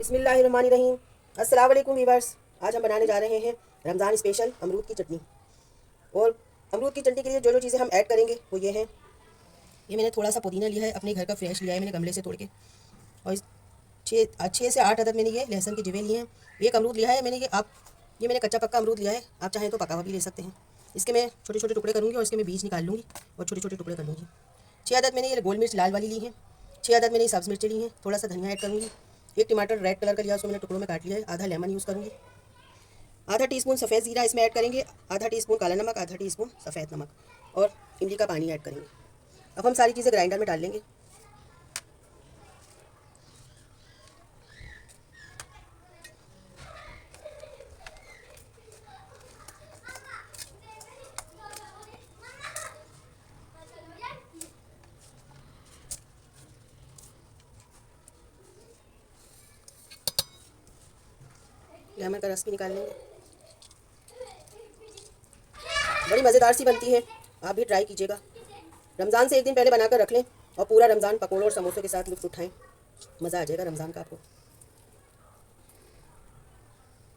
बिस्मिल्लाहिर्रहमानिर्रहीम। अस्सलाम वालेकुम वीवर्स। आज हम बनाने जा रहे हैं रमज़ान स्पेशल अमरूद की चटनी। और अमरूद की चटनी के लिए जो जो चीज़ें हम ऐड करेंगे वो ये हैं। ये मैंने थोड़ा सा पुदीना लिया है, अपने घर का फ्रेश लिया है मैंने गमले से तोड़ के। और छः से आठ अदद मैंने ये लहसुन के जवे लिए हैं। एक अमरूद लिया है मैंने, ये मैंने कच्चा पक्का अमरूद लिया है, आप चाहें तो पका हुआ भी ले सकते हैं। इसके मैं छोटे छोटे टुकड़े करूँगी और इसके मैं बीज निकाल लूँगी और छोटे छोटे टुकड़े कर लूँगी। 6 अदद मैंने ये गोल मिर्च लाल वाली ली है। 6 अदद मैंने सब्ज़ मिर्चें ली हैं। थोड़ा सा धनिया ऐड करूँगी। एक टमाटर रेड कलर का लिया, उसको मैंने टुकड़ों में काट लिया है। आधा लेमन यूज़ करूँगी। आधा टीस्पून सफ़ेद ज़ीरा इसमें ऐड करेंगे। आधा टीस्पून काला नमक, आधा टीस्पून सफ़ेद नमक और इमली का पानी ऐड करेंगे। अब हम सारी चीज़ें ग्राइंडर में डाल लेंगे। लेमन का रस भी निकाल लेंगे। बड़ी मज़ेदार सी बनती है, आप भी ट्राई कीजिएगा। रमज़ान से एक दिन पहले बनाकर रख लें और पूरा रमज़ान पकौड़ों और समोसों के साथ लुत्फ़ उठाएं। मज़ा आ जाएगा रमज़ान का आपको।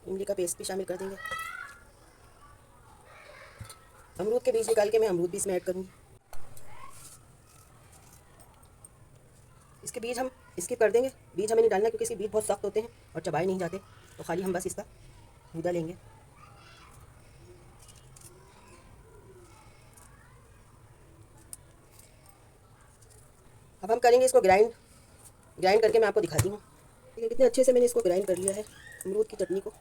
इमली का पेस्ट भी शामिल कर देंगे। अमरूद के बीज निकाल के मैं अमरूद भी इसमें ऐड करूँगी। इसके बीज हम स्किप कर देंगे, बीज हमें नहीं डालना क्योंकि इसके बीज बहुत सख्त होते हैं और चबाए नहीं जाते। तो खाली हम बस इसका गूदा लेंगे। अब हम करेंगे इसको ग्राइंड करके मैं आपको दिखाती हूँ। देखिए कितने अच्छे से मैंने इसको ग्राइंड कर लिया है अमरूद की चटनी को।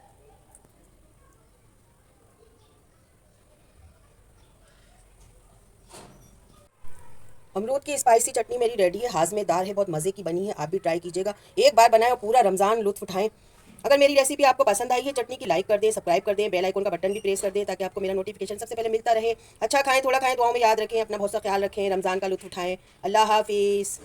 अमरूद की स्पाइसी चटनी मेरी रेडी है, हाज़मेदार है, बहुत मज़े की बनी है। आप भी ट्राई कीजिएगा, एक बार बनाएं और पूरा रमज़ान लुत्फ़ उठाएं। अगर मेरी रेसिपी आपको पसंद आई है चटनी की, लाइक कर दें, सब्सक्राइब कर दें, बेल आइकन का बटन भी प्रेस कर दें ताकि आपको मेरा नोटिफिकेशन सबसे पहले मिलता रहे। अच्छा खाएं, थोड़ा खाएं, दुआओं में याद रखें, अपना बहुत सा ख्याल रखें, रमज़ान का लुत्फ़ उठाएं। अल्लाह हाफिज़।